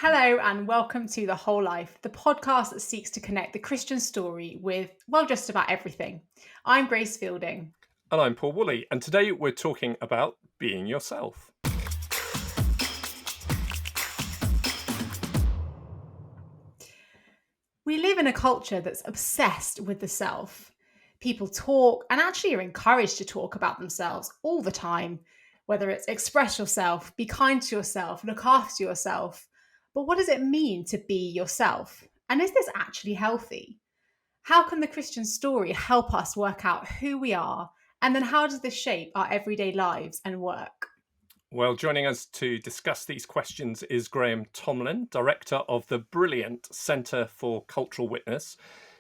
Hello and welcome to The Whole Life, the podcast that seeks to connect the Christian story with, well, just about everything. I'm Grace Fielding. And I'm Paul Woolley, and today we're talking about being yourself. We live in a culture that's obsessed with the self. People talk and actually are encouraged to talk about themselves all the time, whether it's express yourself, be kind to yourself, look after yourself. But what does it mean to be yourself? And is this actually healthy? How can the Christian story help us work out who we are? And then how does this shape our everyday lives and work? Well, joining us to discuss these questions is Graham Tomlin, director of the brilliant Centre for Cultural Witness.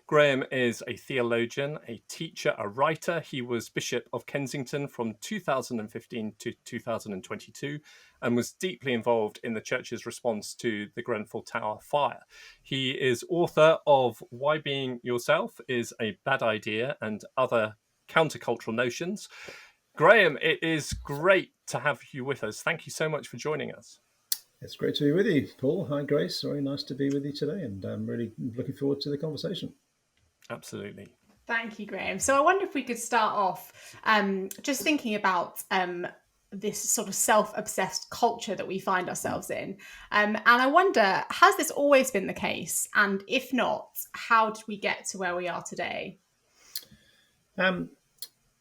Graham is a theologian, a teacher, a writer. He was Bishop of Kensington from 2015 to 2022 and was deeply involved in the church's response to the Grenfell Tower fire. He is author of Why Being Yourself is a Bad Idea and Other Countercultural Notions. Graham, it is great to have you with us. Thank you so much for joining us. It's great to be with you, Paul. Hi, Grace. Very nice to be with you today, and I'm really looking forward to the conversation. Absolutely. Thank you, Graham. So I wonder if we could start off just thinking about this sort of self-obsessed culture that we find ourselves in. And I wonder, has this always been the case? And if not, how did we get to where we are today?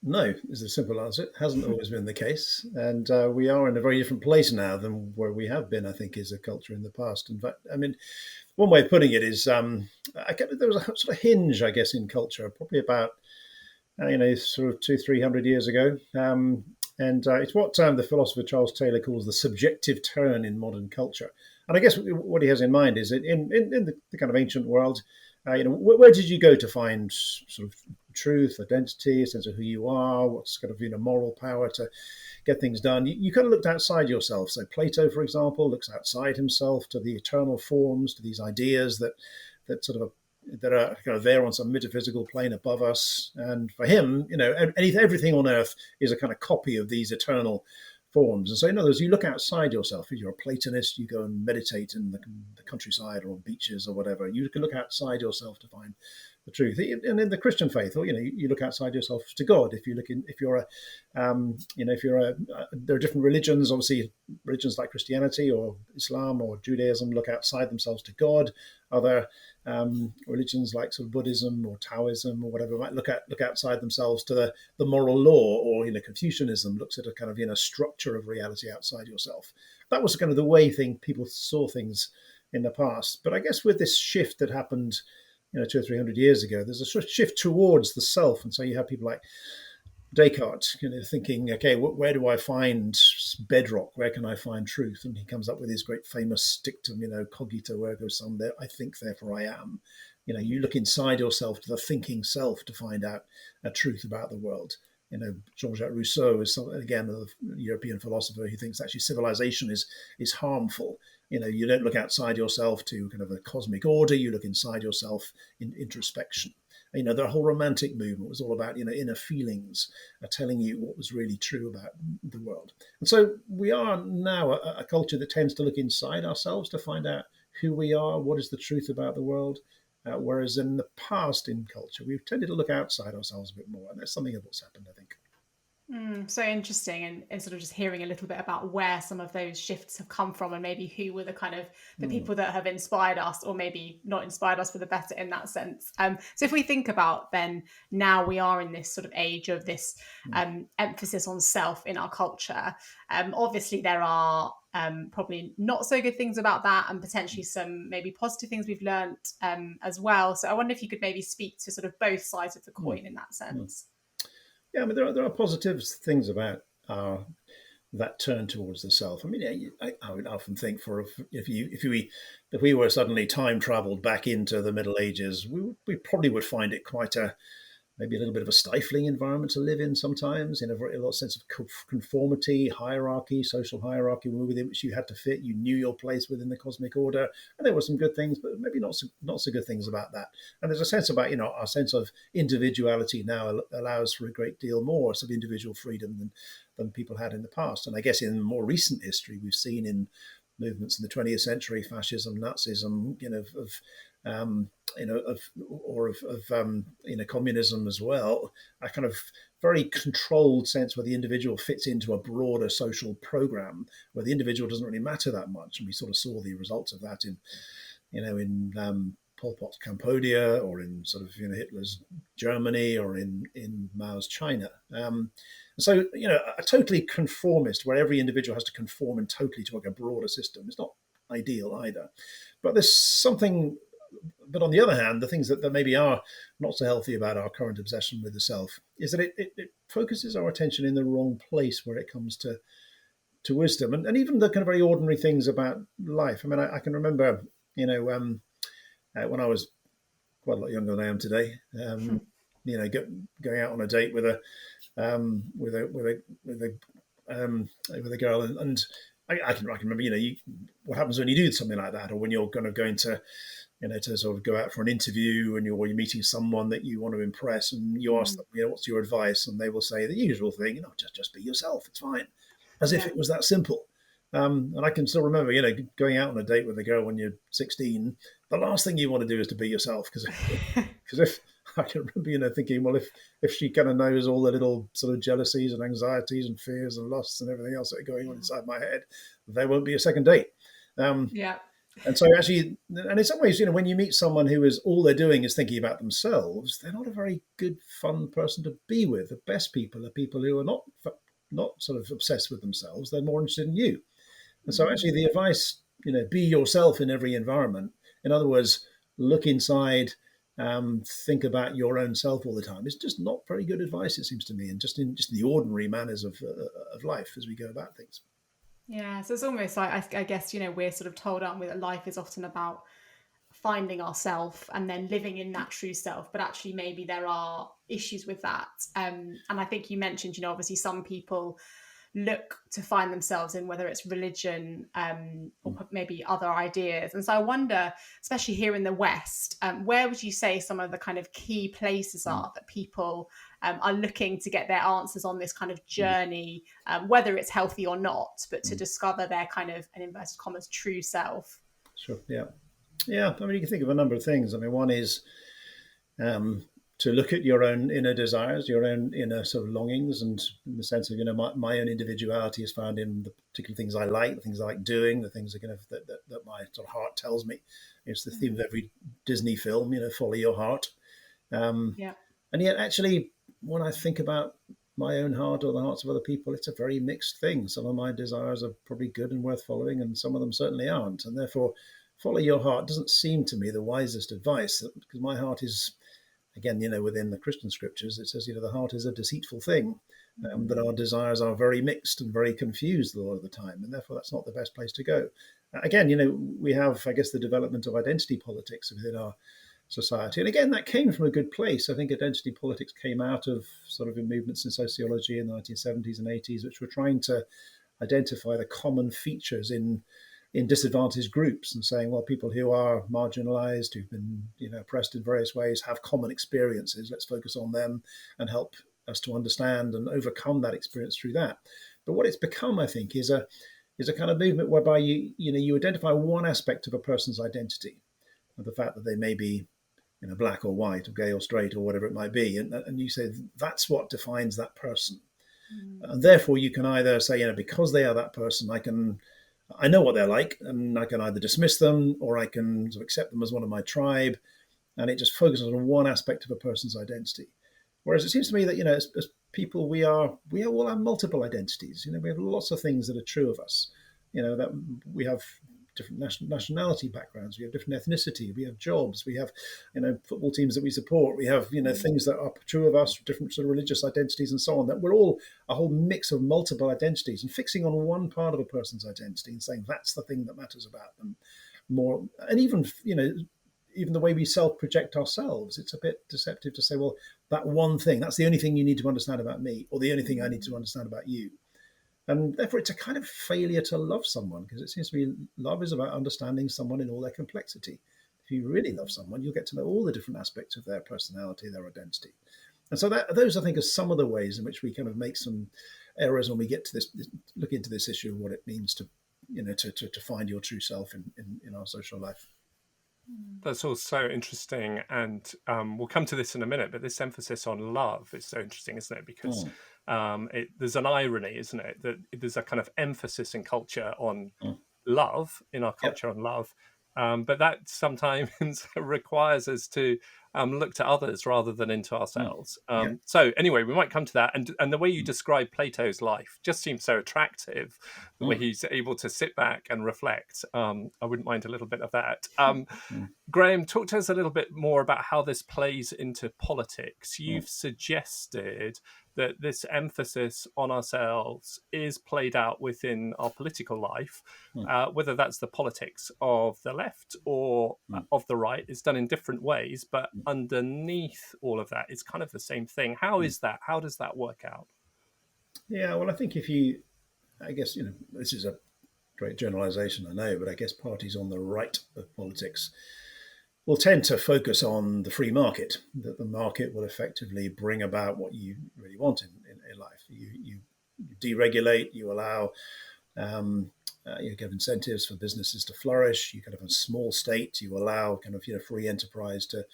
No, is the simple answer. It hasn't always been the case. And we are in a very different place now than where we have been, I think, as a culture in the past. In fact, I mean, one way of putting it is there was a sort of hinge, I guess, in culture, probably about, sort of 200-300 years ago. It's what the philosopher Charles Taylor calls the subjective turn in modern culture. And I guess what he has in mind is that in the kind of ancient world, where did you go to find sort of truth, identity, a sense of who you are, what's kind of moral power to get things done? You kind of looked outside yourself. So Plato, for example, looks outside himself to the eternal forms, to these ideas that are kind of there on some metaphysical plane above us. And for him, everything on earth is a kind of copy of these eternal forms. And so, in other words, you look outside yourself. If you're a Platonist, you go and meditate in the countryside or on beaches or whatever. You can look outside yourself to find the truth. And in the Christian faith, or you look outside yourself to God. There are different religions. Obviously, religions like Christianity or Islam or Judaism look outside themselves to God. Other religions like sort of Buddhism or Taoism or whatever might look outside themselves to the moral law, or Confucianism looks at a kind of structure of reality outside yourself. That was kind of the way people saw things in the past. But I guess with this shift that happened 200 or 300 years ago, there's a sort of shift towards the self. And so you have people like Descartes, thinking, okay, where do I find bedrock? Where can I find truth? And he comes up with his great famous dictum, cogito ergo sum, there, I think, therefore I am. You look inside yourself to the thinking self to find out a truth about the world. Jean-Jacques Rousseau is, again, a European philosopher who thinks actually civilization is harmful. You don't look outside yourself to kind of a cosmic order. You look inside yourself in introspection. The whole romantic movement was all about, inner feelings telling you what was really true about the world. And so we are now a culture that tends to look inside ourselves to find out who we are, what is the truth about the world. Whereas in the past in culture, we've tended to look outside ourselves a bit more. And that's something of what's happened, I think. So interesting, and sort of just hearing a little bit about where some of those shifts have come from, and maybe who were the kind of the people that have inspired us, or maybe not inspired us for the better in that sense. So if we think about then, now we are in this sort of age of this emphasis on self in our culture. Obviously there are probably not so good things about that, and potentially some maybe positive things we've learnt as well. So I wonder if you could maybe speak to sort of both sides of the coin in that sense. Yeah, I mean, there are positive things about that turn towards the self. I mean, I would often think if we were suddenly time traveled back into the Middle Ages, we probably would find it quite maybe a little bit of a stifling environment to live in sometimes, in a lot of sense of conformity, hierarchy, social hierarchy within which you had to fit. You knew your place within the cosmic order, and there were some good things, but maybe not so good things about that. And there's a sense about, our sense of individuality now allows for a great deal more sort of individual freedom than people had in the past. And I guess in more recent history, we've seen in movements in the 20th century, fascism, Nazism, communism as well, a kind of very controlled sense where the individual fits into a broader social program, where the individual doesn't really matter that much. And we sort of saw the results of that in Pol Pot's Cambodia, or in sort of Hitler's Germany, or in Mao's China. So a totally conformist, where every individual has to conform and totally to like a broader system, is not ideal either. But there's something. But on the other hand, the things that maybe are not so healthy about our current obsession with the self is that it focuses our attention in the wrong place when it comes to wisdom, and even the kind of very ordinary things about life. I mean, I can remember, when I was quite a lot younger than I am today, going out on a date with a girl, and I can remember, what happens when you do something like that, or when you're kind of going to, to sort of go out for an interview, and you're meeting someone that you want to impress, and you ask them, what's your advice, and they will say the usual thing, just be yourself, it's fine, as if it was that simple. And I can still remember, going out on a date with a girl when you're 16, the last thing you want to do is to be yourself, because if I can remember, thinking, well, if she kind of knows all the little sort of jealousies and anxieties and fears and lusts and everything else that are going on inside my head, there won't be a second date. And so actually, and in some ways, when you meet someone who is all they're doing is thinking about themselves, they're not a very good, fun person to be with. The best people are people who are not sort of obsessed with themselves. They're more interested in you. And so actually the advice, be yourself in every environment. In other words, look inside, think about your own self all the time. It's just not very good advice, it seems to me, and just in the ordinary manners of life as we go about things. Yeah, so it's almost like, I guess, we're sort of told, aren't we, that life is often about finding ourself and then living in that true self, but actually maybe there are issues with that. And I think you mentioned, obviously some people look to find themselves in, whether it's religion or maybe other ideas. And so I wonder, especially here in the West, where would you say some of the kind of key places are that people are looking to get their answers on this kind of journey, whether it's healthy or not, but to discover their kind of, in inverted commas, true self? Sure. Yeah. I mean, you can think of a number of things. I mean, one is to look at your own inner desires, your own inner sort of longings, and in the sense of, my own individuality is found in the particular things I like, the things I like doing, the things that my sort of heart tells me. It's the theme of every Disney film, follow your heart. And yet, actually, when I think about my own heart or the hearts of other people, it's a very mixed thing. Some of my desires are probably good and worth following, and some of them certainly aren't. And therefore, follow your heart doesn't seem to me the wisest advice, because my heart is, again, within the Christian scriptures, it says, the heart is a deceitful thing, that our desires are very mixed and very confused a lot of the time, and therefore that's not the best place to go. Again, we have, I guess, the development of identity politics within our society. And again, that came from a good place. I think identity politics came out of sort of movements in sociology in the 1970s and 80s, which were trying to identify the common features in disadvantaged groups, and saying, well, people who are marginalized, who've been oppressed in various ways, have common experiences. Let's focus on them and help us to understand and overcome that experience through that. But what it's become, I think, is a kind of movement whereby you identify one aspect of a person's identity, of the fact that they may be black or white or gay or straight or whatever it might be, and you say that's what defines that person. And therefore you can either say, because they are that person, I know what they're like, and I can either dismiss them or I can sort of accept them as one of my tribe, and it just focuses on one aspect of a person's identity. Whereas it seems to me that as people, we all have multiple identities. We have lots of things that are true of us. That we have different nationality backgrounds, we have different ethnicity, we have jobs, we have football teams that we support, we have things that are true of us, different sort of religious identities and so on, that we're all a whole mix of multiple identities, and fixing on one part of a person's identity and saying that's the thing that matters about them more. And even the way we self-project ourselves, it's a bit deceptive to say, well, that one thing, that's the only thing you need to understand about me, or the only thing I need to understand about you. And therefore, it's a kind of failure to love someone, because it seems to me love is about understanding someone in all their complexity. If you really love someone, you'll get to know all the different aspects of their personality, their identity. And so those, I think, are some of the ways in which we kind of make some errors when we get to look into this issue of what it means to to find your true self in our social life. That's all so interesting, and we'll come to this in a minute. But this emphasis on love is so interesting, isn't it? Because there's an irony, isn't it, that there's a kind of emphasis in culture on love, in our culture on love, but that sometimes requires us to look to others rather than into ourselves. So anyway, we might come to that. And the way you describe Plato's life just seems so attractive, the way he's able to sit back and reflect. I wouldn't mind a little bit of that. Graham, talk to us a little bit more about how this plays into politics. You've suggested that this emphasis on ourselves is played out within our political life, whether that's the politics of the left or of the right. It's done in different ways, but underneath all of that, it's kind of the same thing. How is that? How does that work out? Yeah, well, I think I guess, this is a great generalization, I know, but I guess parties on the right of politics will tend to focus on the free market, that the market will effectively bring about what you really want in life. You deregulate, you allow, you give incentives for businesses to flourish. You kind of a small state, you allow kind of free enterprise to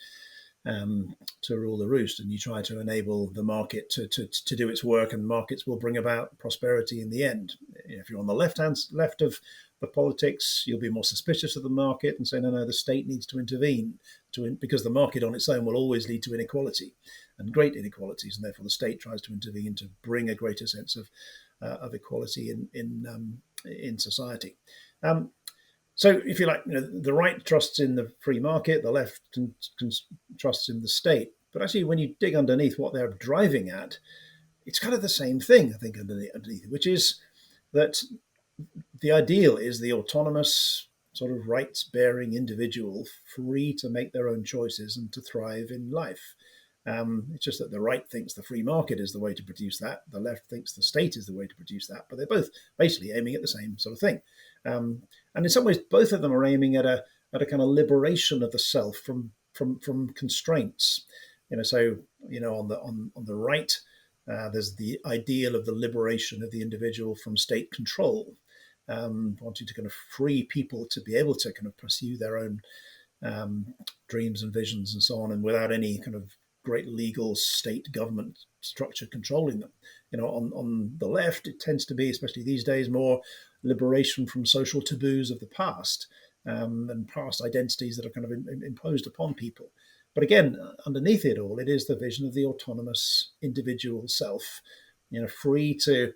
rule the roost, and you try to enable the market to do its work, and markets will bring about prosperity in the end. If you're on the left of the politics, you'll be more suspicious of the market and say, no, the state needs to intervene because the market on its own will always lead to inequality and great inequalities, and therefore the state tries to intervene to bring a greater sense of equality in society. So, if you like, the right trusts in the free market, the left trusts in the state. But actually, when you dig underneath what they're driving at, it's kind of the same thing, I think, underneath, which is that the ideal is the autonomous, sort of rights-bearing individual, free to make their own choices and to thrive in life. It's just that the right thinks the free market is the way to produce that. The left thinks the state is the way to produce that. But they're both basically aiming at the same sort of thing. And in some ways, both of them are aiming at a kind of liberation of the self from constraints. So on the right, there's the ideal of the liberation of the individual from state control, wanting to kind of free people to be able to kind of pursue their own dreams and visions and so on, and without any kind of great legal state government structure controlling them. On the left, it tends to be, especially these days, more liberation from social taboos of the past and past identities that are kind of imposed upon people. But again, underneath it all, it is the vision of the autonomous individual self, free to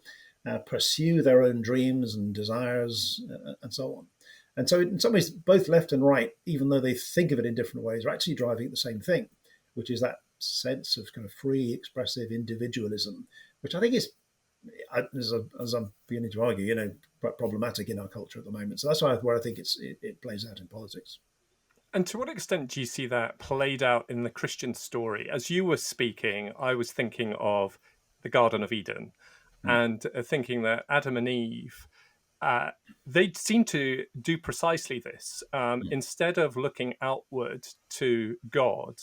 pursue their own dreams and desires and so on. And so in some ways, both left and right, even though they think of it in different ways, are actually driving at the same thing, which is that sense of kind of free, expressive individualism, which I think is, as I'm beginning to argue, quite problematic in our culture at the moment. So that's where I think it plays out in politics. And to what extent do you see that played out in the Christian story? As you were speaking, I was thinking of the Garden of Eden and thinking that Adam and Eve, they seem to do precisely this. Instead of looking outward to God,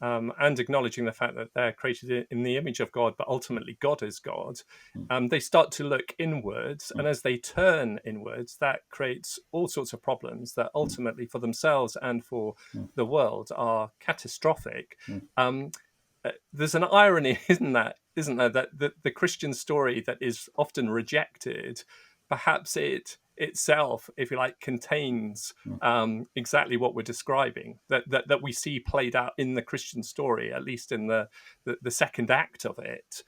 and acknowledging the fact that they're created in the image of God, but ultimately God is God, they start to look inwards. And as they turn inwards, that creates all sorts of problems that ultimately for themselves and for the world are catastrophic. There's an irony, isn't there, that the Christian story that is often rejected, perhaps it itself, if you like, contains exactly what we're describing, that we see played out in the Christian story, at least in the second act of it,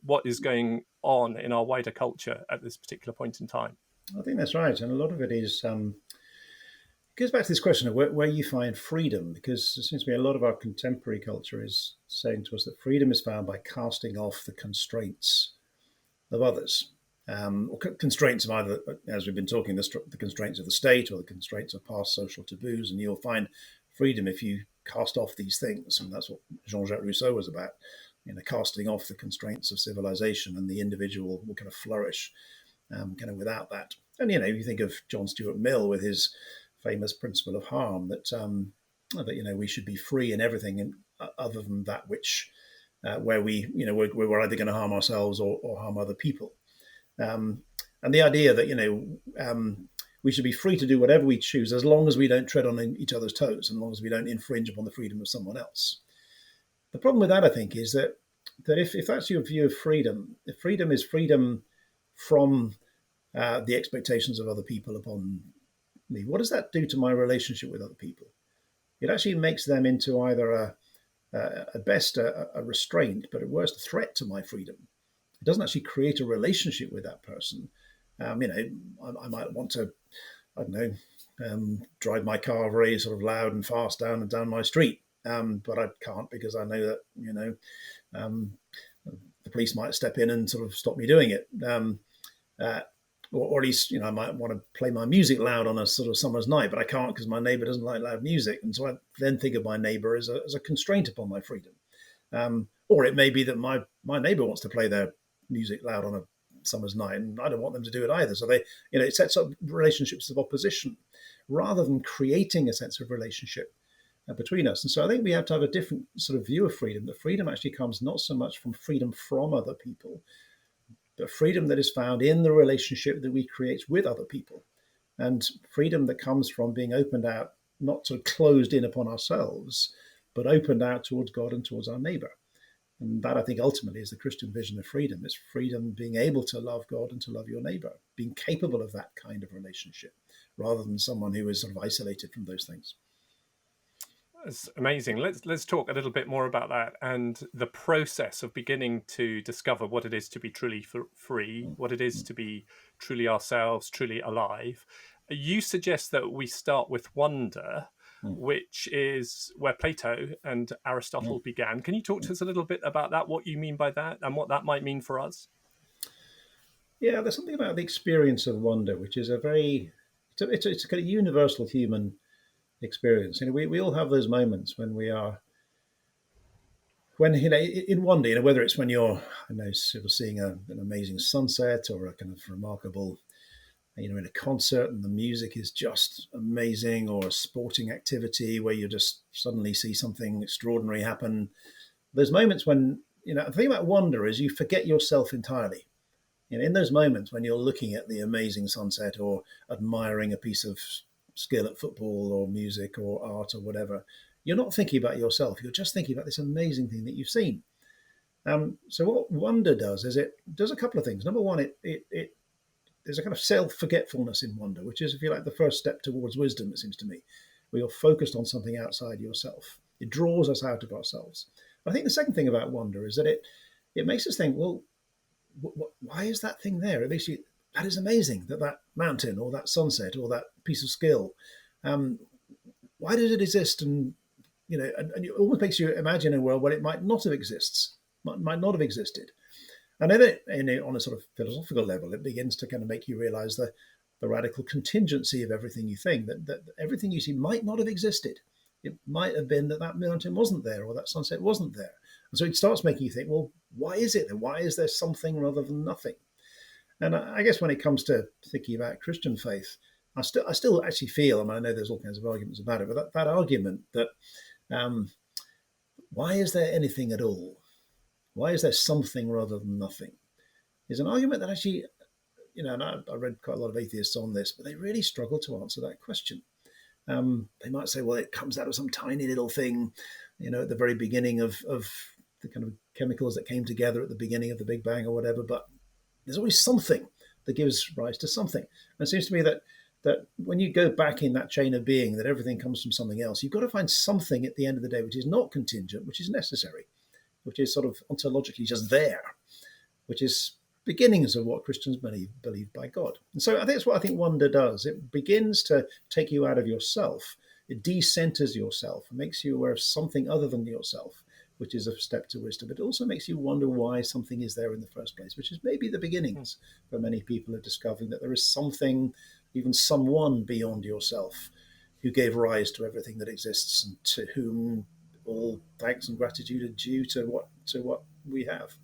what is going on in our wider culture at this particular point in time. I think that's right. And a lot of it is goes back to this question of where you find freedom, because it seems to me a lot of our contemporary culture is saying to us that freedom is found by casting off the constraints of others. Or constraints of either, as we've been talking, the constraints of the state or the constraints of past social taboos, and you'll find freedom if you cast off these things. And that's what Jean-Jacques Rousseau was about, casting off the constraints of civilization, and the individual will kind of flourish kind of without that. And, you think of John Stuart Mill with his famous principle of harm, that we should be free in everything other than that which, where we're either going to harm ourselves or harm other people. And the idea that, we should be free to do whatever we choose as long as we don't tread on each other's toes, and as long as we don't infringe upon the freedom of someone else. The problem with that, I think, is that if that's your view of freedom, if freedom is freedom from the expectations of other people upon me, what does that do to my relationship with other people? It actually makes them into either at best a restraint, but at worst a threat to my freedom. It doesn't actually create a relationship with that person. I might want to, I don't know, drive my car very sort of loud and fast down my street, but I can't because I know that the police might step in and sort of stop me doing it. Or at least, I might want to play my music loud on a sort of summer's night, but I can't because my neighbour doesn't like loud music. And so I then think of my neighbour as a constraint upon my freedom. Or it may be that my neighbour wants to play their music loud on a summer's night, and I don't want them to do it either. So it sets up relationships of opposition rather than creating a sense of relationship between us. And so I think we have to have a different sort of view of freedom. That freedom actually comes not so much from freedom from other people, but freedom that is found in the relationship that we create with other people, and freedom that comes from being opened out, not sort of closed in upon ourselves, but opened out towards God and towards our neighbor. And that, I think, ultimately is the Christian vision of freedom. It's freedom being able to love God and to love your neighbor, being capable of that kind of relationship, rather than someone who is sort of isolated from those things. That's amazing. Let's talk a little bit more about that and the process of beginning to discover what it is to be truly free, what it is to be truly ourselves, truly alive. You suggest that we start with wonder, which is where Plato and Aristotle began. Can you talk to us a little bit about that, what you mean by that, and what that might mean for us? Yeah, there's something about the experience of wonder, which is it's a kind of universal human experience. We all have those moments when in wonder, whether it's when you're, sort of seeing an amazing sunset or a kind of remarkable, in a concert and the music is just amazing, or a sporting activity where you just suddenly see something extraordinary happen. There's moments when, the thing about wonder is you forget yourself entirely. In those moments when you're looking at the amazing sunset or admiring a piece of skill at football or music or art or whatever, you're not thinking about yourself. You're just thinking about this amazing thing that you've seen. So what wonder does is it does a couple of things. Number one, there's a kind of self-forgetfulness in wonder, which is, if you like, the first step towards wisdom, it seems to me, where you're focused on something outside yourself. It draws us out of ourselves. But I think the second thing about wonder is that it makes us think, well, why is that thing there? It makes you, that is amazing, that mountain or that sunset or that piece of skill. Why does it exist? And it almost makes you imagine a world where it might not have existed. And then on a sort of philosophical level, it begins to kind of make you realize the radical contingency of everything you think, that everything you see might not have existed. It might have been that mountain wasn't there or that sunset wasn't there. And so it starts making you think, well, why is it then? Why is there something rather than nothing? And I guess when it comes to thinking about Christian faith, I still actually feel, and I know there's all kinds of arguments about it, but that argument that why is there anything at all? Why is there something rather than nothing? Is an argument that actually, and I read quite a lot of atheists on this, but they really struggle to answer that question. They might say, well, it comes out of some tiny little thing, at the very beginning of the kind of chemicals that came together at the beginning of the Big Bang or whatever, but there's always something that gives rise to something. And it seems to me that when you go back in that chain of being, that everything comes from something else, you've got to find something at the end of the day which is not contingent, which is necessary, which is sort of ontologically just there, which is beginnings of what Christians believe by God. And so I think that's what I think wonder does. It begins to take you out of yourself. It decenters yourself and makes you aware of something other than yourself, which is a step to wisdom. It also makes you wonder why something is there in the first place, which is maybe the beginnings for many people of discovering that there is something, even someone beyond yourself, who gave rise to everything that exists and to whom all thanks and gratitude are due to what we have.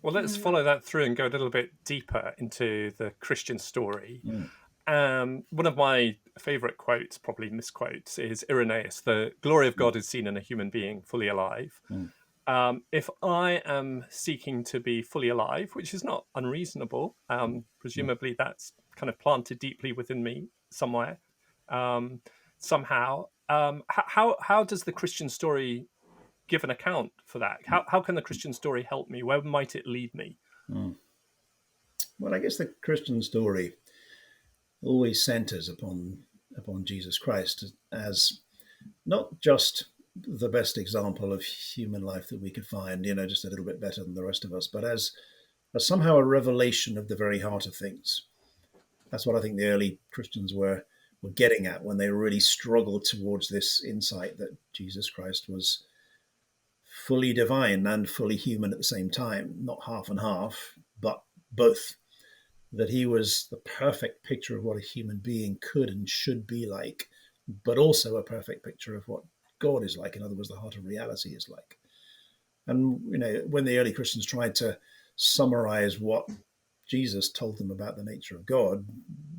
Well, let's follow that through and go a little bit deeper into the Christian story. One of my favorite quotes, probably misquotes, is Irenaeus: "The glory of God is seen in a human being fully alive." if I am seeking to be fully alive, which is not unreasonable, presumably that's kind of planted deeply within me somewhere, somehow. How does the Christian story give an account for that? How can the Christian story help me? Where might it lead me? Well, I guess the Christian story always centers upon Jesus Christ as not just the best example of human life that we could find, just a little bit better than the rest of us, but as somehow a revelation of the very heart of things. That's what I think the early Christians were getting at when they really struggled towards this insight that Jesus Christ was fully divine and fully human at the same time, not half and half, but both. That he was the perfect picture of what a human being could and should be like, but also a perfect picture of what God is like. In other words, the heart of reality is like. And, when the early Christians tried to summarize what Jesus told them about the nature of God,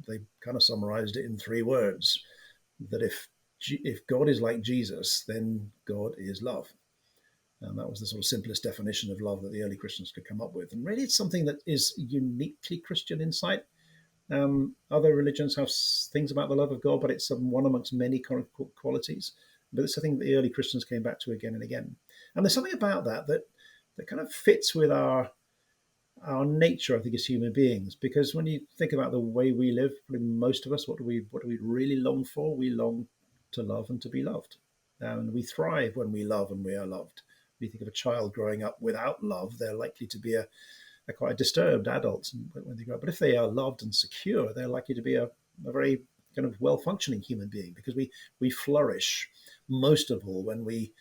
they kind of summarized it in 3 words. That if God is like Jesus, then God is love. And that was the sort of simplest definition of love that the early Christians could come up with. And really, it's something that is uniquely Christian insight. Other religions have things about the love of God, but it's one amongst many qualities. But it's something that the early Christians came back to again and again. And there's something about that kind of fits with our nature, I think, as human beings. Because when you think about the way we live, probably most of us, what do we really long for? We long to love and to be loved. And we thrive when we love and we are loved. If you think of a child growing up without love, they're likely to be a quite disturbed adult when they grow up. But if they are loved and secure, they're likely to be a very kind of well-functioning human being, because we flourish most of all when we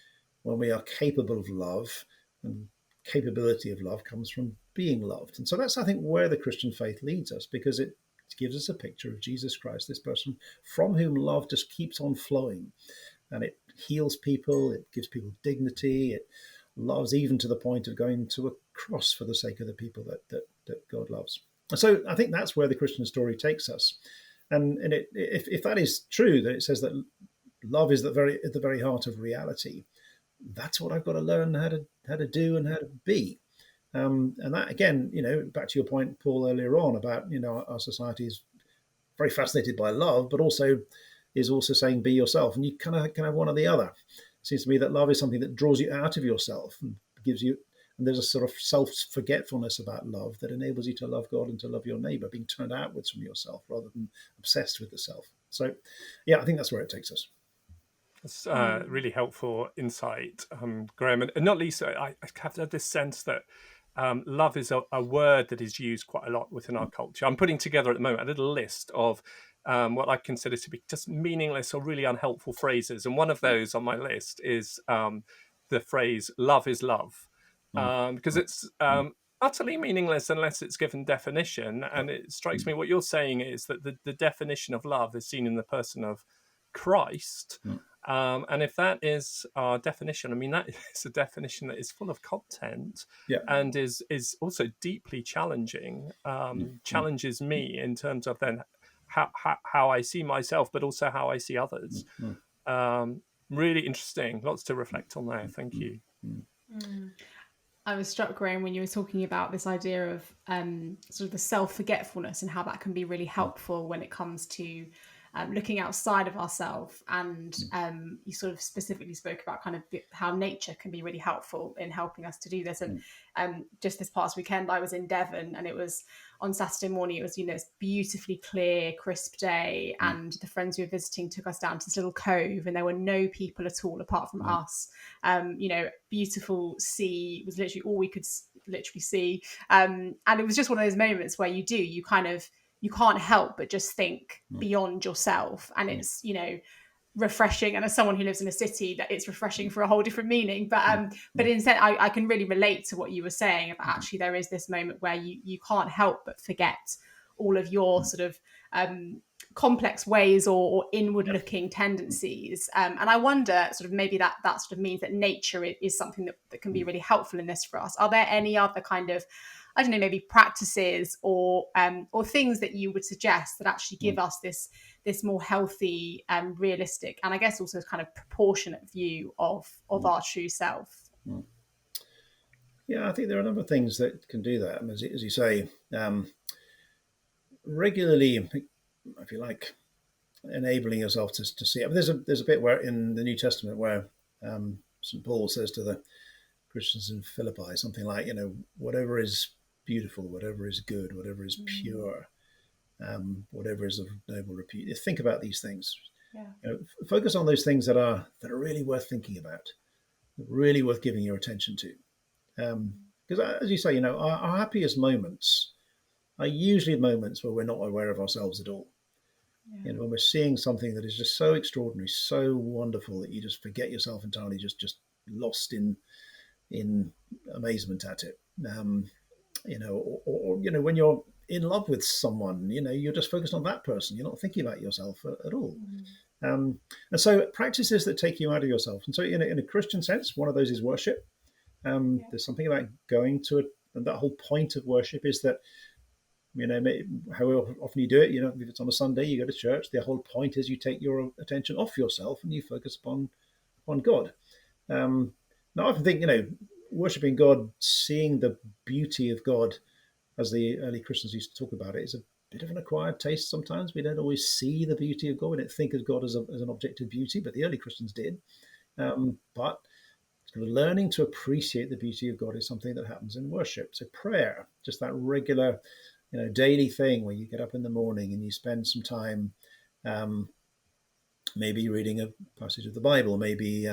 are capable of love, and capability of love comes from being loved. And so that's, I think, where the Christian faith leads us, because it gives us a picture of Jesus Christ, this person from whom love just keeps on flowing. And it heals people, it gives people dignity, it loves even to the point of going to a cross for the sake of the people that God loves. And so I think that's where the Christian story takes us. And if that is true, that it says that love is at the very heart of reality, that's what I've got to learn how to do and how to be. And that, again, back to your point, Paul, earlier on about, our society is very fascinated by love, but is also saying be yourself, and you kind of have one or the other. It seems to me that love is something that draws you out of yourself and gives you, and there's a sort of self-forgetfulness about love that enables you to love God and to love your neighbor, being turned outwards from yourself rather than obsessed with the self. So, yeah, I think that's where it takes us. That's really helpful insight, Graham. And not least, I have had this sense that love is a word that is used quite a lot within our culture. I'm putting together at the moment a little list of what I consider to be just meaningless or really unhelpful phrases. And one of those on my list is the phrase "love is love," because it's utterly meaningless unless it's given definition. And it strikes me what you're saying is that the definition of love is seen in the person of Christ. And if that is our definition, I mean, that is a definition that is full of content, and is also deeply challenging, challenges me in terms of then how I see myself, but also how I see others. Really interesting. Lots to reflect on there. Thank you. I was struck, Graham, when you were talking about this idea of sort of the self-forgetfulness and how that can be really helpful when it comes to looking outside of ourselves. And you sort of specifically spoke about kind of how nature can be really helpful in helping us to do this. And just this past weekend, I was in Devon, and it was on Saturday morning. It was, this beautifully clear, crisp day. And the friends we were visiting took us down to this little cove, and there were no people at all apart from us. Beautiful sea was literally all we could literally see. And it was just one of those moments where you can't help but just think beyond yourself. And it's, refreshing. And as someone who lives in a city, that it's refreshing for a whole different meaning. But instead, I can really relate to what you were saying about actually there is this moment where you can't help but forget all of your sort of complex ways or inward looking tendencies. And I wonder sort of maybe that sort of means that nature is something that can be really helpful in this for us. Are there any other kind of, I don't know, maybe practices or things that you would suggest that actually give us this more healthy and realistic, and I guess also kind of proportionate view of our true self? Yeah, I think there are a number of things that can do that. And as you say, regularly, if you like, enabling yourself to see it. But there's a bit where in the New Testament where St. Paul says to the Christians in Philippi something like, whatever is beautiful, whatever is good, whatever is pure, whatever is of noble repute. Think about these things. Yeah. Focus on those things that are really worth thinking about, really worth giving your attention to. Because as you say, our happiest moments are usually moments where we're not aware of ourselves at all. Yeah. When we're seeing something that is just so extraordinary, so wonderful that you just forget yourself entirely, just lost in amazement at it. Or when you're in love with someone, you're just focused on that person. You're not thinking about yourself at all. And so practices that take you out of yourself. And so in a Christian sense, one of those is worship. There's something about going to it, and that whole point of worship is that, how often you do it, if it's on a Sunday, you go to church, the whole point is you take your attention off yourself and you focus upon God. Now I often think, worshiping God, seeing the beauty of God, as the early Christians used to talk about it, is a bit of an acquired taste sometimes. We don't always see the beauty of God. We don't think of God as an object of beauty, but the early Christians did. But learning to appreciate the beauty of God is something that happens in worship. So prayer, just that regular, daily thing where you get up in the morning and you spend some time, maybe reading a passage of the Bible, maybe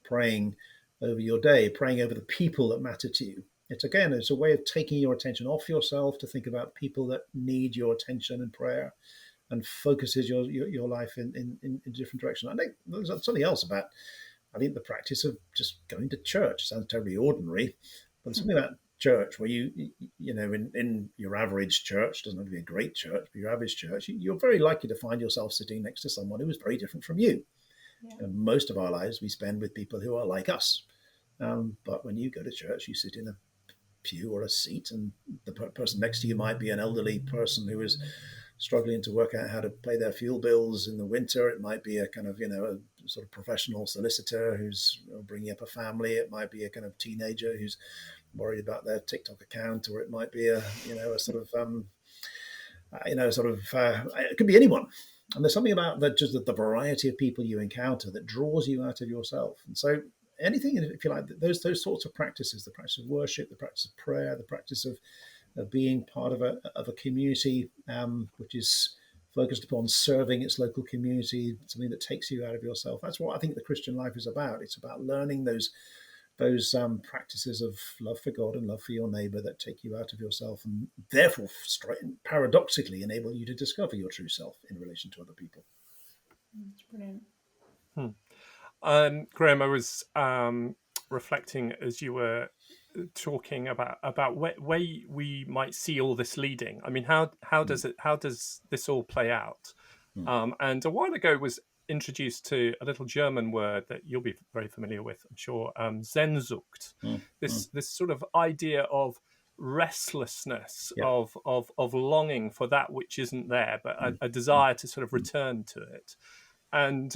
praying over your day, praying over the people that matter to you. It's a way of taking your attention off yourself to think about people that need your attention and prayer, and focuses your life in a different direction. I think there's something else about, I think, the practice of just going to church. It sounds terribly ordinary, but there's something about church where in your average church, doesn't have to be a great church, but your average church, you're very likely to find yourself sitting next to someone who is very different from you. Yeah. And most of our lives we spend with people who are like us. But when you go to church, you sit in a pew or a seat, and the person next to you might be an elderly person who is struggling to work out how to pay their fuel bills in the winter. It might be a kind of, a sort of professional solicitor who's bringing up a family. It might be a kind of teenager who's worried about their TikTok account, or it might be a sort of, it could be anyone. And there's something about that, just the variety of people you encounter that draws you out of yourself. And so anything, if you like, those sorts of practices, the practice of worship, the practice of prayer, the practice of being part of a community which is focused upon serving its local community, something that takes you out of yourself. That's what I think the Christian life is about. It's about learning those practices of love for God and love for your neighbor that take you out of yourself, and therefore paradoxically enable you to discover your true self in relation to other people. That's brilliant. Graham, I was reflecting as you were talking about where we might see all this leading. I mean, how does this all play out? And a while ago was introduced to a little German word that you'll be very familiar with, I'm sure, Sehnsucht. This sort of idea of restlessness, of longing for that which isn't there, but a desire to sort of return to it. And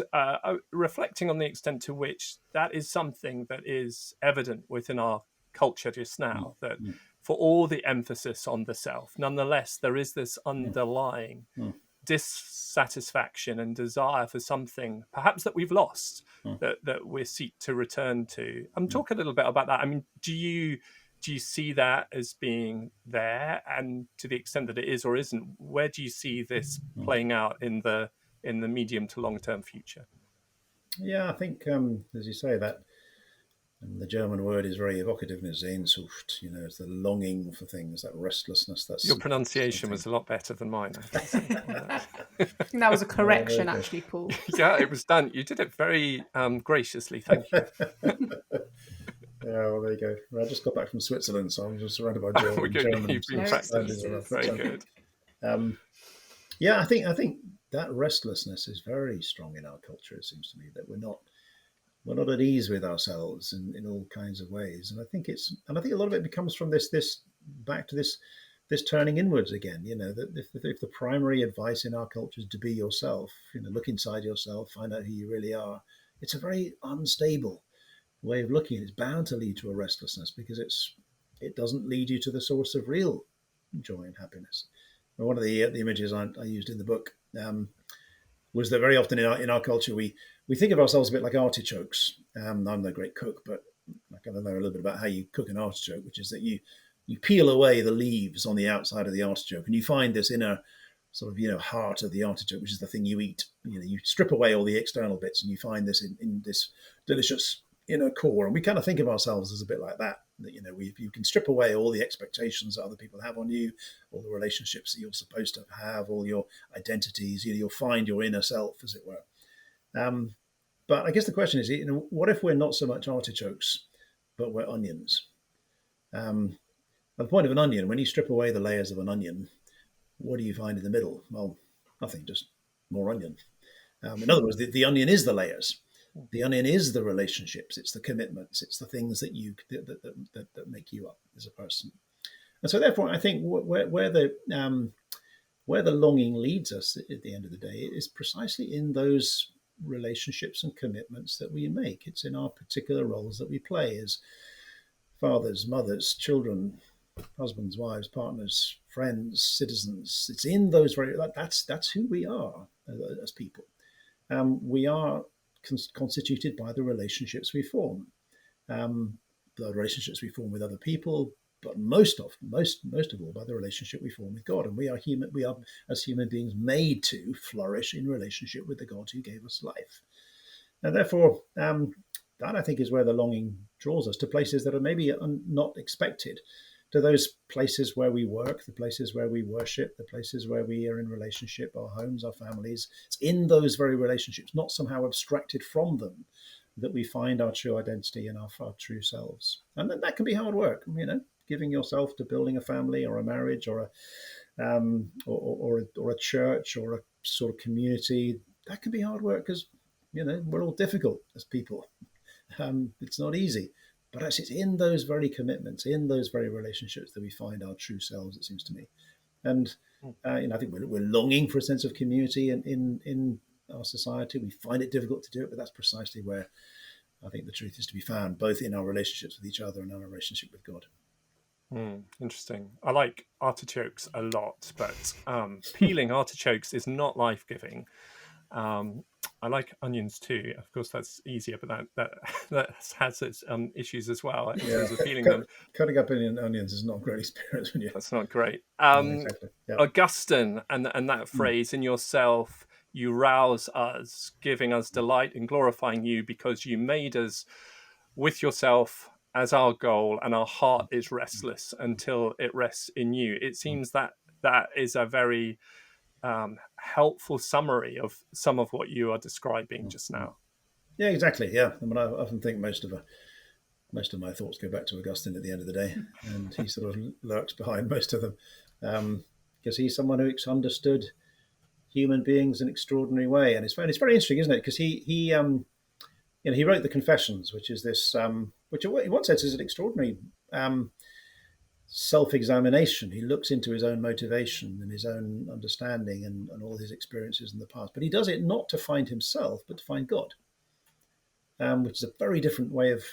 reflecting on the extent to which that is something that is evident within our culture just now, that for all the emphasis on the self, nonetheless, there is this underlying dissatisfaction and desire for something perhaps that we've lost, that we seek to return to. Talk a little bit about that. I mean, do you see that as being there? And to the extent that it is or isn't, where do you see this playing out in the medium to long term future? Yeah, I think, as you say, that the German word is very evocative, Sehnsucht. It's the longing for things, that restlessness. That's your pronunciation was a lot better than mine, I have to say. I think that was a correction, actually, Paul. Yeah, it was done. You did it very graciously. Thank you. Yeah, well, there you go. I just got back from Switzerland, so I'm just surrounded by German. You've been practicing. Very good. Yeah, I think that restlessness is very strong in our culture. It seems to me that we're not at ease with ourselves in all kinds of ways, and I think a lot of it comes from this back to this turning inwards again. That if the primary advice in our culture is to be yourself, look inside yourself, find out who you really are, it's a very unstable way of looking. It's bound to lead to a restlessness because it's it doesn't lead you to the source of real joy and happiness. And one of the images I used in the book was that very often in our culture we think of ourselves a bit like artichokes. I'm no great cook, but I kind of know a little bit about how you cook an artichoke, which is that you peel away the leaves on the outside of the artichoke, and you find this inner sort of heart of the artichoke, which is the thing you eat. You strip away all the external bits, and you find this in this delicious inner core. And we kind of think of ourselves as a bit like that. That you can strip away all the expectations that other people have on you, all the relationships that you're supposed to have, all your identities. You'll find your inner self, as it were. But I guess the question is, what if we're not so much artichokes, but we're onions? At the point of an onion, when you strip away the layers of an onion, what do you find in the middle? Well, nothing, just more onion. In other words, the onion is the layers. The onion is the relationships. It's the commitments. It's the things that make you up as a person. And so, therefore, I think where the longing leads us at the end of the day is precisely in those relationships and commitments that we make. It's in our particular roles that we play as fathers, mothers, children, husbands, wives, partners, friends, citizens. It's in those that's who we are as people. We are constituted by the relationships we form, the relationships we form with other people, but most of all by the relationship we form with God. And we are as human beings made to flourish in relationship with the God who gave us life. And therefore, that I think is where the longing draws us to places that are maybe not expected, to those places where we work, the places where we worship, the places where we are in relationship, our homes, our families. It's in those very relationships, not somehow abstracted from them, that we find our true identity and our true selves. And that can be hard work, giving yourself to building a family or a marriage or a church or a sort of community. That can be hard work because, we're all difficult as people. It's not easy. But actually, it's in those very commitments, in those very relationships that we find our true selves, it seems to me. And I think we're longing for a sense of community in our society. We find it difficult to do it, but that's precisely where I think the truth is to be found, both in our relationships with each other and our relationship with God. Interesting. I like artichokes a lot, but peeling artichokes is not life-giving. I like onions too. Of course, that's easier, but that has its issues as well in terms of peeling them. Cutting up onions is not a great experience when you. That's not great. Exactly. Yep. Augustine and that phrase, "In yourself you rouse us, giving us delight and glorifying you, because you made us with yourself as our goal, and our heart is restless until it rests in you." It seems that is a very helpful summary of some of what you are describing just now. Yeah, exactly. Yeah, I mean, I often think most of my thoughts go back to Augustine at the end of the day, and he sort of lurks behind most of them because he's someone who understood human beings in an extraordinary way. And it's very interesting, isn't it? Because he wrote the Confessions, which is this, which in one sense is an extraordinary self-examination. He looks into his own motivation and his own understanding and all his experiences in the past. But he does it not to find himself, but to find God, which is a very different way of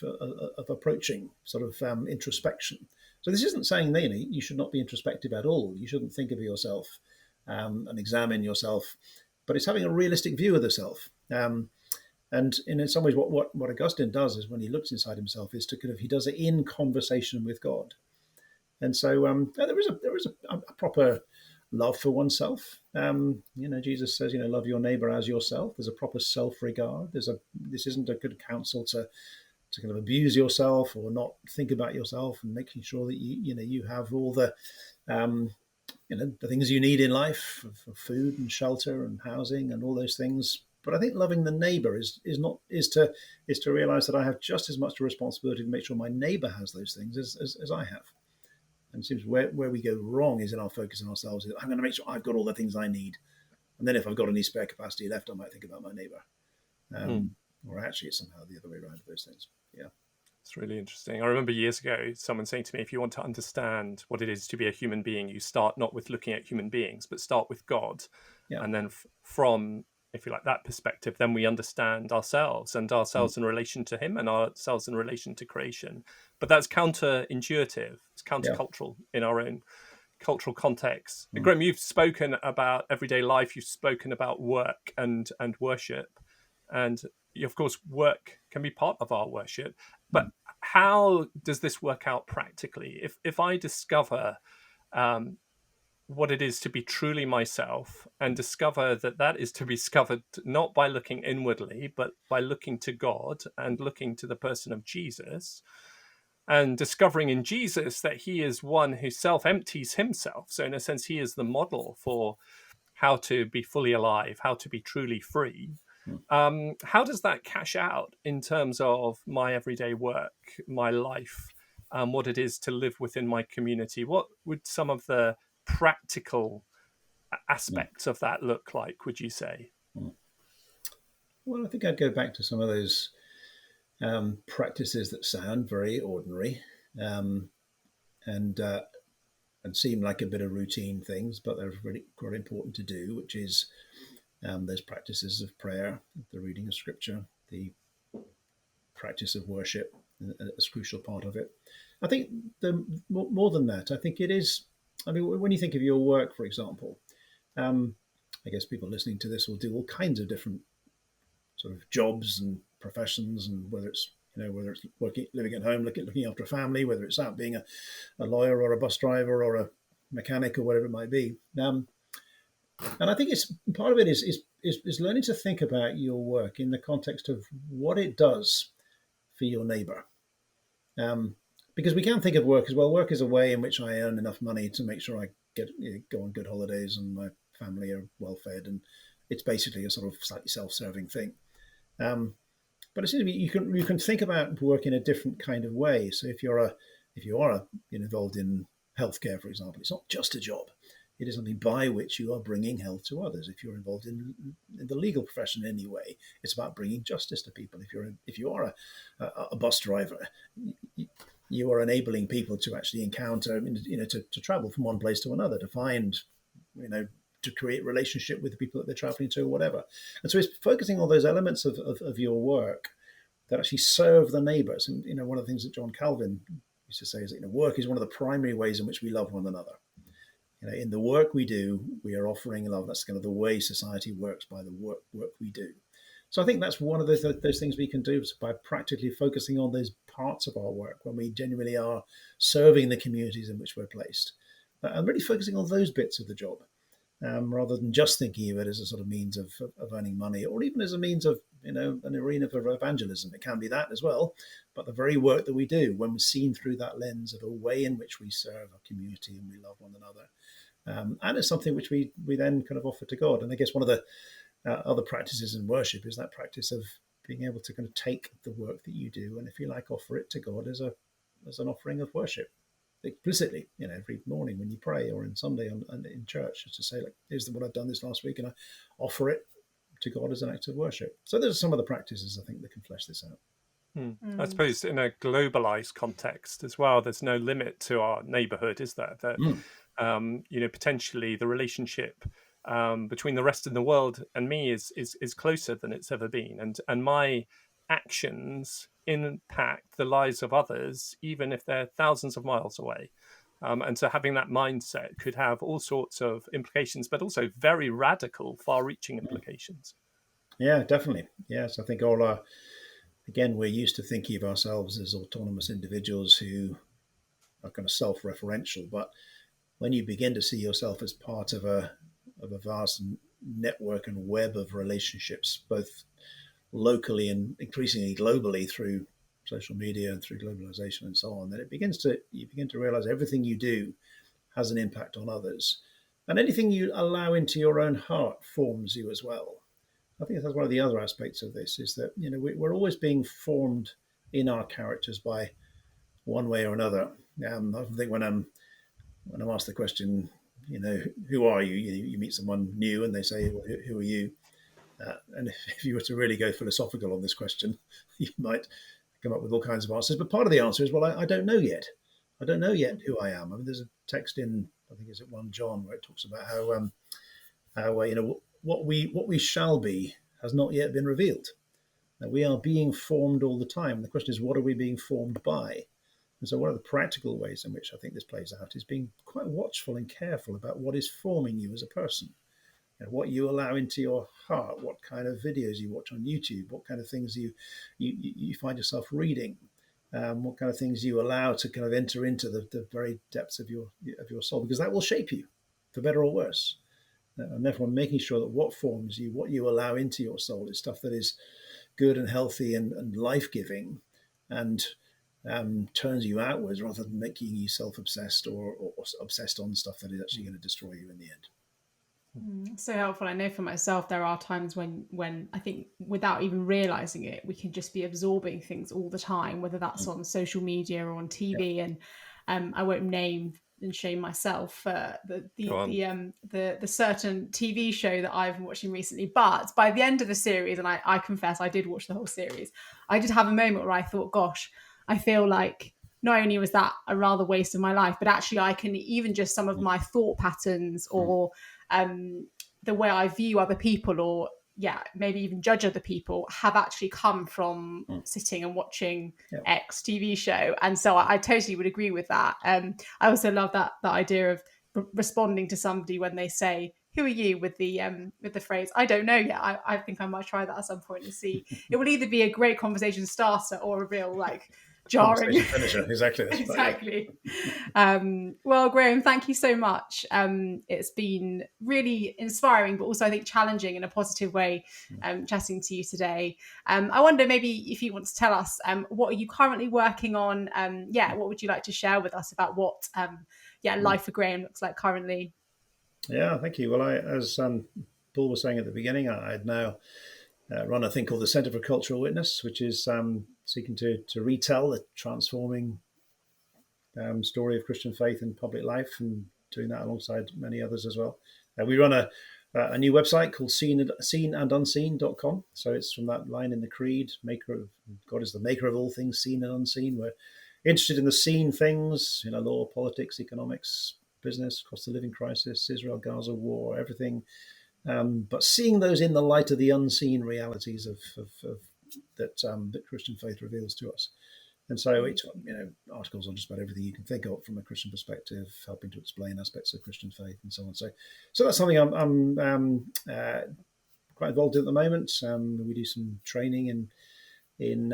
approaching sort of introspection. So this isn't saying that you should not be introspective at all. You shouldn't think of yourself and examine yourself, but it's having a realistic view of the self. And in some ways, what Augustine does is when he looks inside himself is he does it in conversation with God. And so there is a proper love for oneself. Jesus says, love your neighbor as yourself. There's a proper self-regard. This isn't a good counsel to kind of abuse yourself or not think about yourself, and making sure that you have all the the things you need in life for food and shelter and housing and all those things. But I think loving the neighbor is to realize that I have just as much a responsibility to make sure my neighbor has those things as I have. And it seems where we go wrong is in our focus on ourselves. I'm going to make sure I've got all the things I need. And then if I've got any spare capacity left, I might think about my neighbor. Or actually it's somehow the other way around of those things. Yeah. It's really interesting. I remember years ago, someone saying to me, if you want to understand what it is to be a human being, you start not with looking at human beings, but start with God. Yeah. And then from if you like, that perspective, then we understand ourselves and ourselves in relation to him and ourselves in relation to creation. But that's counterintuitive. It's countercultural in our own cultural context. Graham, you've spoken about everyday life. You've spoken about work and worship. And of course, work can be part of our worship. But how does this work out practically? If I discover what it is to be truly myself, and discover that is to be discovered not by looking inwardly, but by looking to God and looking to the person of Jesus, and discovering in Jesus that he is one who self-empties himself. So in a sense, he is the model for how to be fully alive, how to be truly free. How does that cash out in terms of my everyday work, my life, what it is to live within my community? What would some of the practical aspects of that look like, would you say? Well, I think I'd go back to some of those practices that sound very ordinary and seem like a bit of routine things, but they're really quite important to do, which is those practices of prayer, the reading of scripture, the practice of worship, a crucial part of it. I think more than that, I think it is, I mean, when you think of your work, for example, I guess people listening to this will do all kinds of different sort of jobs and professions, and whether it's working, living at home, looking after a family, whether it's out being a lawyer or a bus driver or a mechanic or whatever it might be. And I think it's part of it is learning to think about your work in the context of what it does for your neighbour. Because we can think of work as, well, work is a way in which I earn enough money to make sure I go on good holidays and my family are well fed, and it's basically a sort of slightly self-serving thing. But it seems to me you can think about work in a different kind of way. So if you are involved in healthcare, for example, it's not just a job. It is something by which you are bringing health to others. If you're involved in the legal profession in any way, it's about bringing justice to people. If you are a bus driver, you are enabling people to actually encounter, to travel from one place to another, to find, to create relationship with the people that they're traveling to, or whatever. And so it's focusing on those elements of your work that actually serve the neighbors. And, one of the things that John Calvin used to say is that, work is one of the primary ways in which we love one another. In the work we do, we are offering love. That's kind of the way society works, by the work we do. So I think that's one of those things we can do, by practically focusing on those parts of our work when we genuinely are serving the communities in which we're placed, and really focusing on those bits of the job, rather than just thinking of it as a sort of means of earning money, or even as a means of, an arena for evangelism. It can be that as well, but the very work that we do, when we're seen through that lens of a way in which we serve our community and we love one another, and it's something which we then kind of offer to God. And I guess one of the other practices in worship is that practice of being able to kind of take the work that you do and, if you like, offer it to God as an offering of worship, explicitly, every morning when you pray, or in Sunday in church, just to say, like, here's what I've done this last week, and I offer it to God as an act of worship. So there's some of the practices, I think, that can flesh this out. I suppose in a globalized context as well, there's no limit to our neighborhood, is there? That potentially the relationship between the rest of the world and me is closer than it's ever been, and my actions impact the lives of others, even if they're thousands of miles away. And so having that mindset could have all sorts of implications, but also very radical, far-reaching implications. Yeah, definitely. Yes, I think again, we're used to thinking of ourselves as autonomous individuals who are kind of self-referential, but when you begin to see yourself as part of a vast network and web of relationships, both locally and increasingly globally through social media and through globalization and so on, then you begin to realize everything you do has an impact on others, and anything you allow into your own heart forms you as well. I think that's one of the other aspects of this, is that we're always being formed in our characters by one way or another. I often think when I'm asked the question, who are you? You meet someone new and they say, well, who are you? And if you were to really go philosophical on this question, you might come up with all kinds of answers. But part of the answer is, well, I don't know yet. I don't know yet who I am. I mean, there's a text in, I think it's at 1 John, where it talks about how what we shall be has not yet been revealed. Now, we are being formed all the time. The question is, what are we being formed by? And so one of the practical ways in which I think this plays out is being quite watchful and careful about what is forming you as a person. What you allow into your heart, what kind of videos you watch on YouTube, what kind of things you find yourself reading, what kind of things you allow to kind of enter into the very depths of your soul, because that will shape you, for better or worse. And therefore, making sure that what forms you, what you allow into your soul, is stuff that is good and healthy and life-giving, and turns you outwards rather than making you self-obsessed or obsessed on stuff that is actually going to destroy you in the end. So helpful. I know for myself, there are times when I think, without even realizing it, we can just be absorbing things all the time, whether that's on social media or on TV. Yeah. And I won't name and shame myself for the certain TV show that I've been watching recently. But by the end of the series, and I confess I did watch the whole series, I did have a moment where I thought, gosh, I feel like not only was that a rather waste of my life, but actually I can even just some of my thought patterns or the way I view other people, or maybe even judge other people, have actually come from sitting and watching X TV show. And so I totally would agree with that. I also love that idea of responding to somebody when they say, "Who are you?" with the phrase, "I don't know yet." I think I might try that at some point and see. It will either be a great conversation starter or a real jarring finisher. Exactly. Exactly. Well, Graham, thank you so much. It's been really inspiring, but also I think challenging in a positive way, chatting to you today. I wonder maybe if you want to tell us, what are you currently working on? What would you like to share with us about what life for Graham looks like currently? Yeah, thank you. Well, as Paul was saying at the beginning, I'd now run a thing called the Centre for Cultural Witness, which is seeking to retell the transforming story of Christian faith in public life, and doing that alongside many others as well. We run a new website called seenandunseen.com. So it's from that line in the Creed, God is the maker of all things seen and unseen. We're interested in the seen things, law, politics, economics, business, cost of living crisis, Israel, Gaza war, everything. But seeing those in the light of the unseen realities of that Christian faith reveals to us. And so it's articles on just about everything you can think of from a Christian perspective, helping to explain aspects of Christian faith and so on. So that's something I'm quite involved in at the moment. We do some training in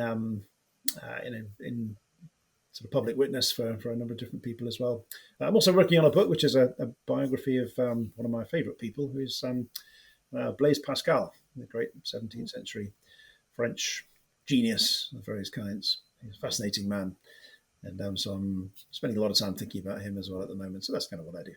sort of public witness for a number of different people as well. I'm also working on a book which is a biography of one of my favourite people, who is Blaise Pascal, the great 17th century French genius of various kinds. He's a fascinating man. And so I'm spending a lot of time thinking about him as well at the moment. So that's kind of what I do.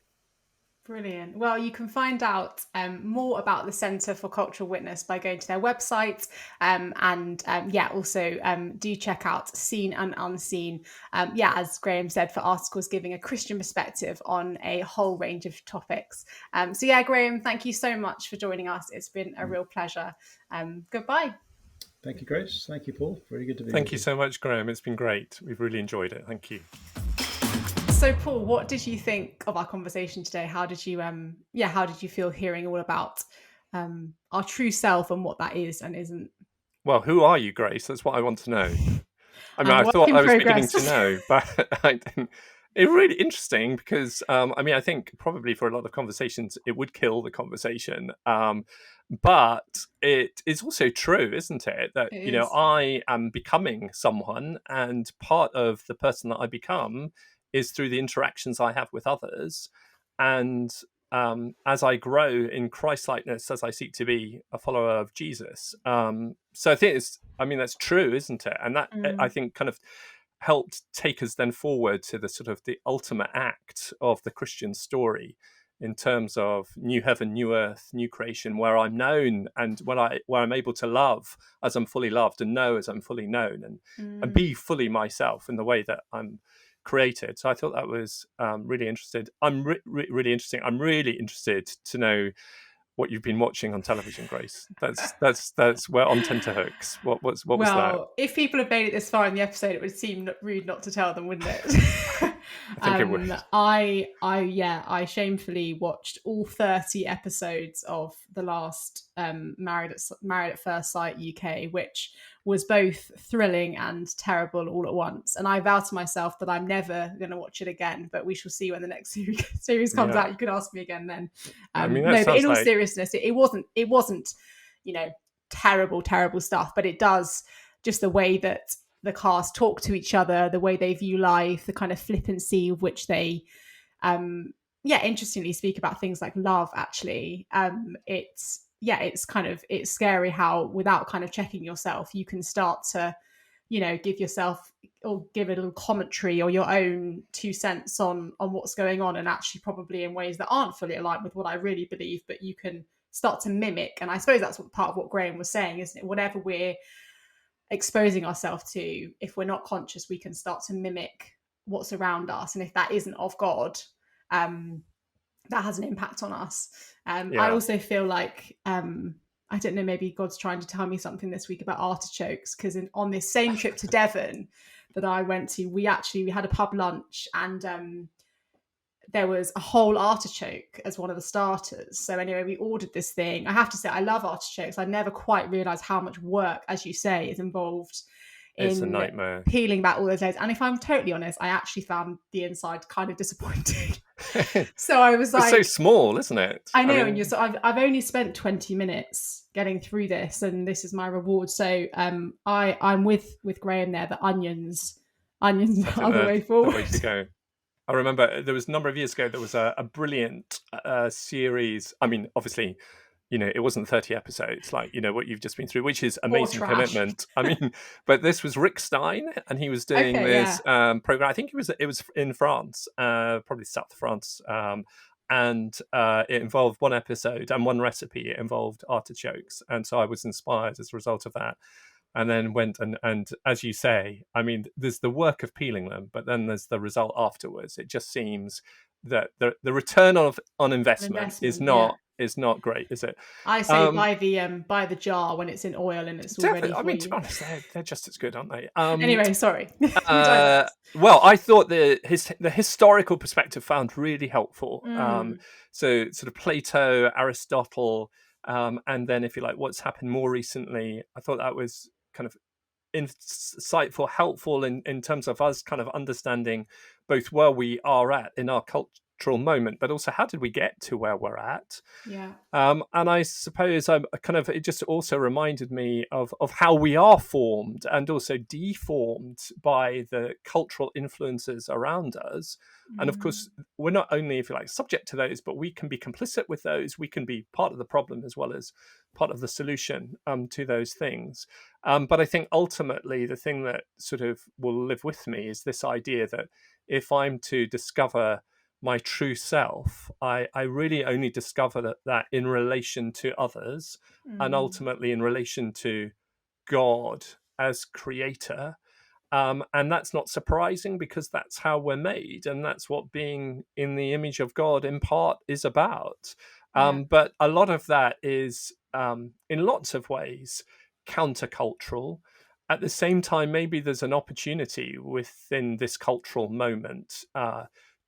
Brilliant. Well, you can find out more about the Centre for Cultural Witness by going to their website. Also do check out Seen and Unseen. As Graham said, for articles giving a Christian perspective on a whole range of topics. Graham, thank you so much for joining us. It's been a real pleasure. Goodbye. Thank you, Grace. Thank you, Paul. Very good to be with you. Thank you so much, Graham. It's been great. We've really enjoyed it. Thank you. So, Paul, what did you think of our conversation today? How did you feel hearing all about our true self and what that is and isn't? Well, who are you, Grace? That's what I want to know. I mean, I thought I was beginning to know, but I didn't. It's really interesting because, I think probably for a lot of conversations, it would kill the conversation. But it is also true, isn't it? That, I am becoming someone, and part of the person that I become is through the interactions I have with others. And as I grow in Christ-likeness, as I seek to be a follower of Jesus. So I think that's true, isn't it? And that, I think, kind of helped take us then forward to the sort of the ultimate act of the Christian story, in terms of new heaven, new earth, new creation, where I'm known and where I'm able to love as I'm fully loved, and know as I'm fully known, and be fully myself in the way that I'm created. So I thought that was really interesting. Really interesting. I'm really interested to know what you've been watching on television, Grace. That's we're on tenterhooks. What was that? Well, if people have made it this far in the episode, it would seem rude not to tell them, wouldn't it? I think it would. I shamefully watched all 30 episodes of the last Married at First Sight UK, which was both thrilling and terrible all at once. And I vow to myself that I'm never going to watch it again, but we shall see when the next series comes out. You can ask me again then. I mean, no, but in all seriousness, it wasn't, terrible stuff, but it does, just the way that the cast talk to each other, the way they view life, the kind of flippancy of which they interestingly speak about things like love, actually. It's scary how, without kind of checking yourself, you can start to give yourself or give a little commentary or your own 2 cents on what's going on, and actually probably in ways that aren't fully aligned with what I really believe, but you can start to mimic. And I suppose that's part of what Graham was saying, isn't it? Whatever we're exposing ourselves to, if we're not conscious, we can start to mimic what's around us, and if that isn't of God, that has an impact on us. I also feel like I don't know, maybe God's trying to tell me something this week about artichokes, because on this same trip to Devon that I went to, we had a pub lunch, and there was a whole artichoke as one of the starters. So anyway, we ordered this thing. I have to say, I love artichokes. I never quite realised how much work, as you say, is involved it's a in nightmare peeling back all those layers. And if I'm totally honest, I actually found the inside kind of disappointing. So I was like, it's so small, isn't it? I know. And I've only spent 20 minutes getting through this, and this is my reward. So I'm with Graham there. The onions are the way forward. The way to go. I remember there was a number of years ago, there was a brilliant series. I mean, obviously, it wasn't 30 episodes like, what you've just been through, which is amazing commitment. I mean, but this was Rick Stein, and he was doing this program. I think it was in France, probably South France. And it involved one episode and one recipe. It involved artichokes. And so I was inspired as a result of that. And then went and as you say, I mean, there's the work of peeling them, but then there's the result afterwards. It just seems that the return on investment is not great, is it? I say buy the jar when it's in oil and it's already. I mean, to be honest, they're just as good, aren't they? Anyway, sorry. Well, I thought the historical perspective found really helpful. So sort of Plato, Aristotle. And then, if you like, what's happened more recently, I thought that was kind of insightful, helpful in terms of us kind of understanding both where we are at in our cultural moment, but also how did we get to where we're at. And I suppose it just also reminded me of how we are formed and also deformed by the cultural influences around us. And of course, we're not only, if you like, subject to those, but we can be complicit with those. We can be part of the problem as well as part of the solution to those things. But I think ultimately the thing that sort of will live with me is this idea that if I'm to discover my true self, I really only discover that in relation to others and ultimately in relation to God as creator. And that's not surprising, because that's how we're made, and that's what being in the image of God in part is about. But a lot of that is, in lots of ways, countercultural. At the same time, maybe there's an opportunity within this cultural moment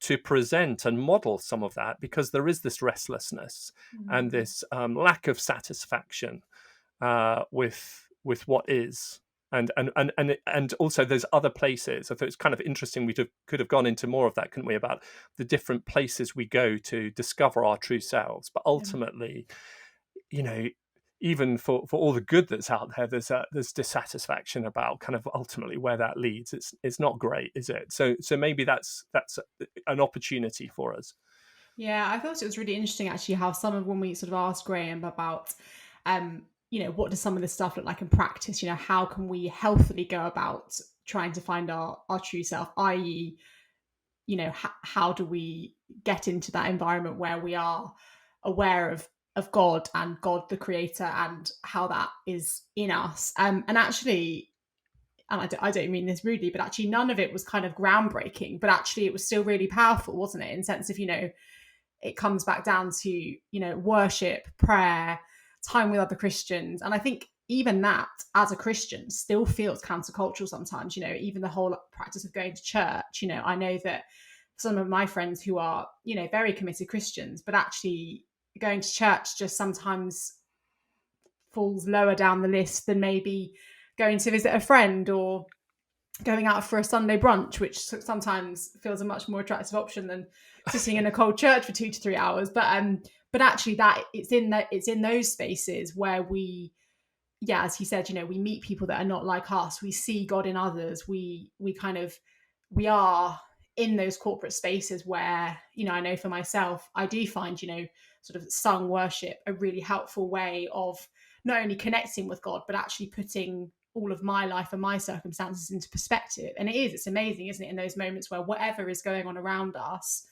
to present and model some of that, because there is this restlessness and this lack of satisfaction with what is. And also there's other places. I thought it's kind of interesting. We could have gone into more of that, couldn't we, about the different places we go to discover our true selves. But ultimately, even for all the good that's out there, there's dissatisfaction about kind of ultimately where that leads. It's not great, is it? So maybe that's an opportunity for us. Yeah, I thought it was really interesting actually how when we sort of asked Graham about what does some of this stuff look like in practice? How can we healthily go about trying to find our true self, i.e., how do we get into that environment where we are aware of God and God the creator and how that is in us. And actually, and I don't mean this rudely, but actually none of it was kind of groundbreaking, but actually it was still really powerful, wasn't it? In sense of, it comes back down to, worship, prayer, time with other Christians. And I think even that as a Christian still feels countercultural sometimes, even the whole practice of going to church. I know that some of my friends who are, you know, very committed Christians, but actually going to church just sometimes falls lower down the list than maybe going to visit a friend or going out for a Sunday brunch, which sometimes feels a much more attractive option than sitting in a cold church for 2 to 3 hours. But actually, that it's in those spaces where we, yeah, as he said, you know, we meet people that are not like us. We see God in others. We are in those corporate spaces where, you know, I know for myself, I do find, you know, sort of sung worship a really helpful way of not only connecting with God, but actually putting all of my life and my circumstances into perspective. And it's amazing, isn't it? In those moments where whatever is going on around us,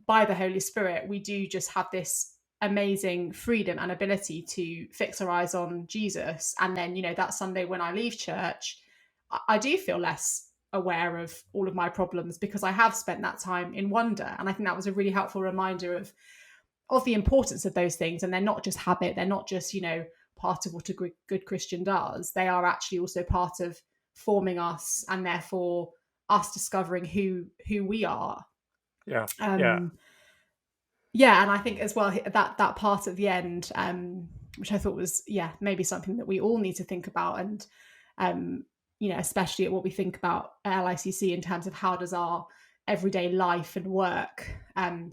by the Holy Spirit, we do just have this amazing freedom and ability to fix our eyes on Jesus. And then, you know, that Sunday when I leave church, I do feel less aware of all of my problems because I have spent that time in wonder. And I think that was a really helpful reminder of the importance of those things. And they're not just habit. They're not just, you know, part of what a good Christian does. They are actually also part of forming us and therefore us discovering who we are. Yeah. Yeah, and I think as well that part at the end, which I thought was, yeah, maybe something that we all need to think about, and you know, especially at what we think about at LICC in terms of how does our everyday life and work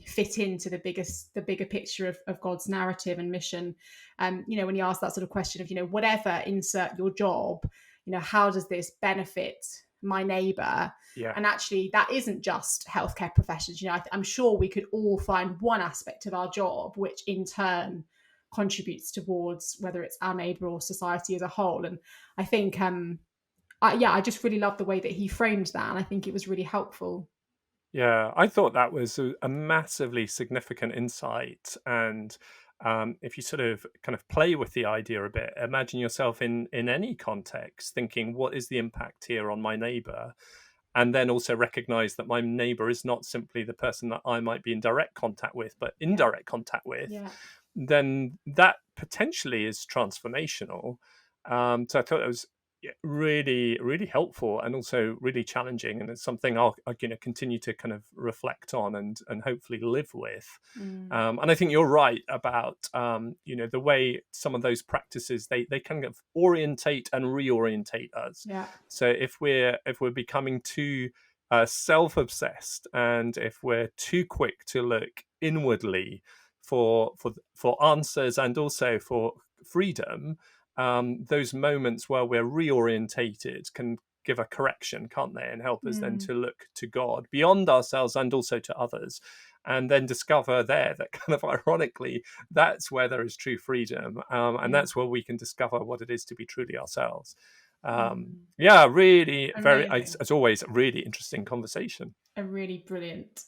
fit into the bigger picture of God's narrative and mission. You know, when you ask that sort of question of, you know, whatever, insert your job, you know, how does this benefit my neighbor? Yeah. And actually, that isn't just healthcare professions. You know, I'm sure we could all find one aspect of our job which in turn contributes towards whether it's our neighbor or society as a whole. And I think, I just really love the way that he framed that. And I think it was really helpful. Yeah, I thought that was a massively significant insight. And if you sort of kind of play with the idea a bit, imagine yourself in any context thinking, what is the impact here on my neighbor? And then also recognize that my neighbor is not simply the person that I might be in direct contact with, but indirect contact with, then that potentially is transformational. So I thought it was really, really helpful and also really challenging. And it's something I'll continue to kind of reflect on and hopefully live with. And I think you're right about, the way some of those practices, they kind of orientate and reorientate us. Yeah. So if we're becoming too self-obsessed, and if we're too quick to look inwardly for answers and also for freedom, those moments where we're reorientated can give a correction, can't they, and help us then to look to God beyond ourselves and also to others, and then discover there that kind of ironically that's where there is true freedom, and that's where we can discover what it is to be truly ourselves. Really, very, as always, a really interesting conversation. A really brilliant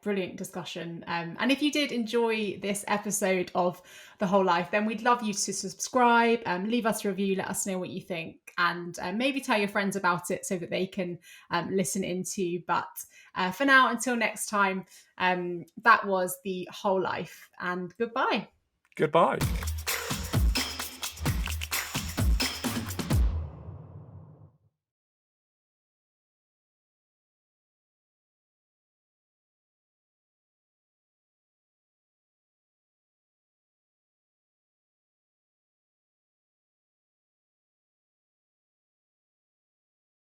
brilliant discussion. And if you did enjoy this episode of The Whole Life, then we'd love you to subscribe, leave us a review, let us know what you think, and maybe tell your friends about it so that they can listen into. But for now, until next time, that was The Whole Life, and goodbye. Goodbye.